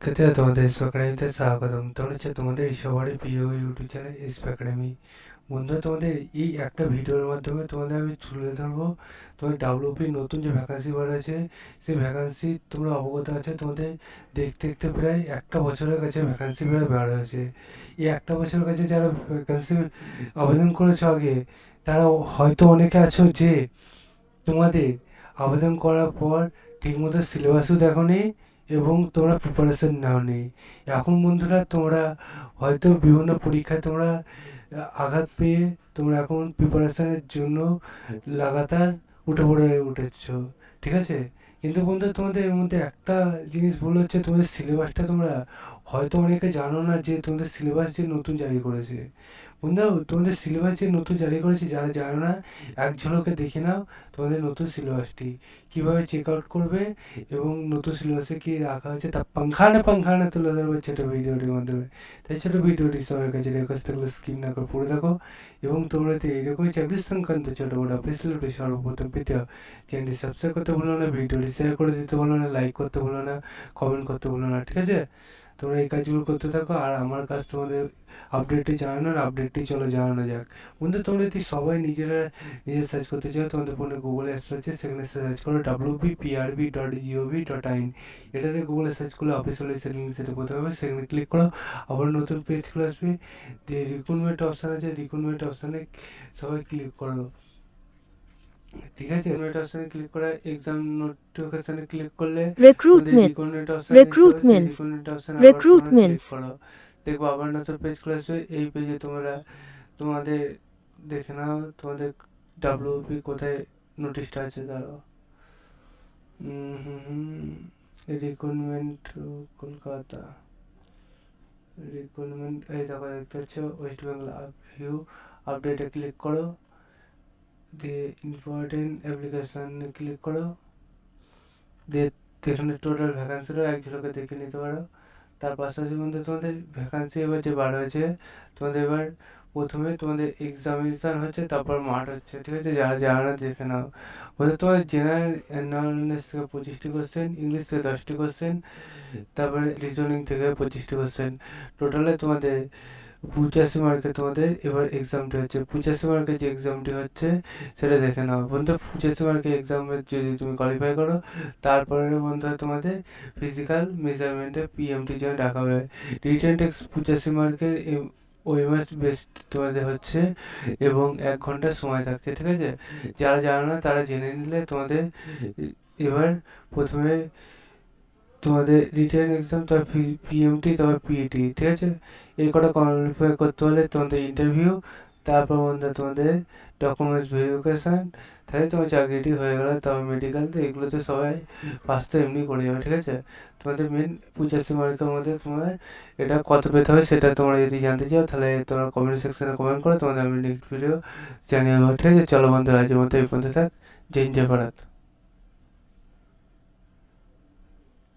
শিক্ষার্থীরা, তোমাদের এসপি একাডেমিতে স্বাগতম। তোমরা হচ্ছে তোমাদের সবারই প্রিয় ইউটিউব চ্যানেল এসপি একাডেমি। বন্ধুরা, তোমাদের এই একটা ভিডিওর মাধ্যমে তোমাদের আমি তুলে ধরবো তোমাদের ডাব্লিউপি নতুন যে ভ্যাকান্সি বার আছে, সেই ভ্যাকান্সি তোমরা অবগত আছে। তোমাদের দেখতে দেখতে প্রায় একটা বছরের কাছে ভ্যাকান্সি প্রায় বার হয়েছে। এই একটা বছরের কাছে যারা ভ্যাকান্সি আবেদন করেছো আগে, তারা হয়তো অনেকে আছো যে তোমাদের আবেদন করার পর ঠিকমতো সিলেবাসও দেখোনি এবং তোমরা প্রিপারেশন নাওনি। এখন বন্ধুরা, তোমরা হয়তো বিভিন্ন পরীক্ষায় তোমরা আঘাত পেয়ে তোমরা এখন প্রিপারেশনের জন্য লাগাতার উঠেছ, ঠিক আছে। কিন্তু বন্ধু, তোমাদের এর মধ্যে একটা জিনিস ভুল হচ্ছে, তোমাদের সিলেবাসটা তোমরা হয়তো অনেকে জানো না যে তোমাদের সিলেবাস যে নতুন জারি করেছে। বন্ধু, তোমাদের সিলেবাস যে নতুন জারি করেছে, যারা জানো না এক ঝলকে দেখে নাও তোমাদের নতুন সিলেবাসটি কীভাবে চেক আউট করবে এবং নতুন সিলেবাসে কী রাখা হয়েছে তা পাংখানা তুলে ধরবে ছোটো ভিডিওটির মাধ্যমে। তাই ছোটো ভিডিওটি সবার কাছে রিকোয়েস্ট থাকলে স্কিপ না করে পড়ে থাকো এবং তোমরা তো এইরকমই চাকরি সংক্রান্ত ছোটো বড় অফিসিয়াল সর্বপ্রথম পেতে চ্যানেলটি সাবস্ক্রাইব করতে ভুলো না, ভিডিওটি শেয়ার করে দিতে ভুলো না, লাইক করতে ভুলো না, কমেন্ট করতে ভুলো না, ঠিক আছে। তোমরা এই কাজগুলো করতে থাকো আর আমার কাছ তোমাদের আপডেটটি জানানোর আপডেটটি চলো জানানো যাক। বন্ধু, তোমরা যদি সবাই নিজেরা সার্চ করতে চাও, তোমাদের ফোনে গুগলে অ্যাপস আছে, সেখানে সার্চ করো wpprb.gov.in। এটাতে গুগলে সার্চ করলে অফিসিয়াল লিঙ্ক সেটা করতে হবে, সেখানে ক্লিক করো, আবার নতুন পেজ খুলে আসবে। দিয়ে রিক্রুটমেন্ট অপশান আছে, রিক্রুটমেন্ট অপশানে সবাই ক্লিক করো, ঠিক আছে। রিক্রুটমেন্ট অপশানে ক্লিক করে এক্সাম নোটিফিকেশনে ক্লিক করলে রিক্রুটমেন্ট অপশানে ক্লিক করো, দেখবো আবার নতুন পেজ খুলে আসবে। এই পেজে তোমরা তোমাদের দেখে নাও তোমাদের ডাব্লিউপি কোথায় নোটিশটা আছে। দাঁড়াও, রিক্রুটমেন্ট কলকাতা, রিক্রুটমেন্ট এই দেখো দেখতে পাচ্ছ ওয়েস্ট বেঙ্গল ভিউ আপডেটে ক্লিক করো, দিয়ে ইম্পর্টেন্ট অ্যাপ্লিকেশানে ক্লিক করো, দিয়ে এখানে টোটাল ভ্যাকান্সিটা এক ঝলকে দেখে নিতে পারো। তার পাশাপাশি বন্ধু, তোমাদের ভ্যাকান্সি এবার যে বার হয়েছে, তোমাদের এবার প্রথমে তোমাদের এক্সামিনেশান হচ্ছে, তারপর মাঠ হচ্ছে, ঠিক আছে। যারা যারা দেখে নাও বলতে, তোমাদের জেনারেল অ্যানালিসিস থেকে 25টি কোশ্চেন, ইংলিশ থেকে 10টি কোশ্চেন, তারপরে রিজনিং থেকে 25টি কোশ্চেন, টোটালে তোমাদের 85 মার্কের তোমাদের এবার এক্সামটি হচ্ছে। 85 মার্কের যে এক্সামটি হচ্ছে সেটা দেখে নাও বন্ধু। 85 মার্কের এক্সামে যদি তুমি কোয়ালিফাই করো, তারপরে বন্ধু তোমাদের ফিজিক্যাল মেজারমেন্টে পিএমটি জন্য ডাকা হবে। রিটেন টেক্সট 85 মার্কের ওএমআর বেস্ট তোমাদের হচ্ছে এবং 1 ঘন্টা সময় থাকছে, ঠিক আছে। যারা জানো না তারা জেনে নিলে তোমাদের এবার প্রথমে তোমাদের রিটেন এক্সাম, তারপর পিএমটি, তারপর পিইটি, ঠিক আছে। এই কটা কোয়ালিফাই করতে হলে তোমাদের ইন্টারভিউ, তারপর বন্ধু তোমাদের ডকুমেন্টস ভেরিফিকেশান, তাহলে তোমার চাকরিটি হয়ে গেলো। তারপর মেডিকেল, তো এগুলো তো সবাই পাস তো এমনি করে যাবে, ঠিক আছে। তোমাদের মেন 85 মার্কের মধ্যে তোমার এটা কত পেতে হবে সেটা তোমরা যদি জানতে চাও, তাহলে তোমরা কমেন্ট সেকশানে কমেন্ট করো, তোমাদের আমি নেক্সট ভিডিও জানিয়ে দেবো, ঠিক আছে। চলো বন্ধুরা, আজকের মতো এই পর্যন্ত থাক। জয় হিন্দ, জয় ভারত।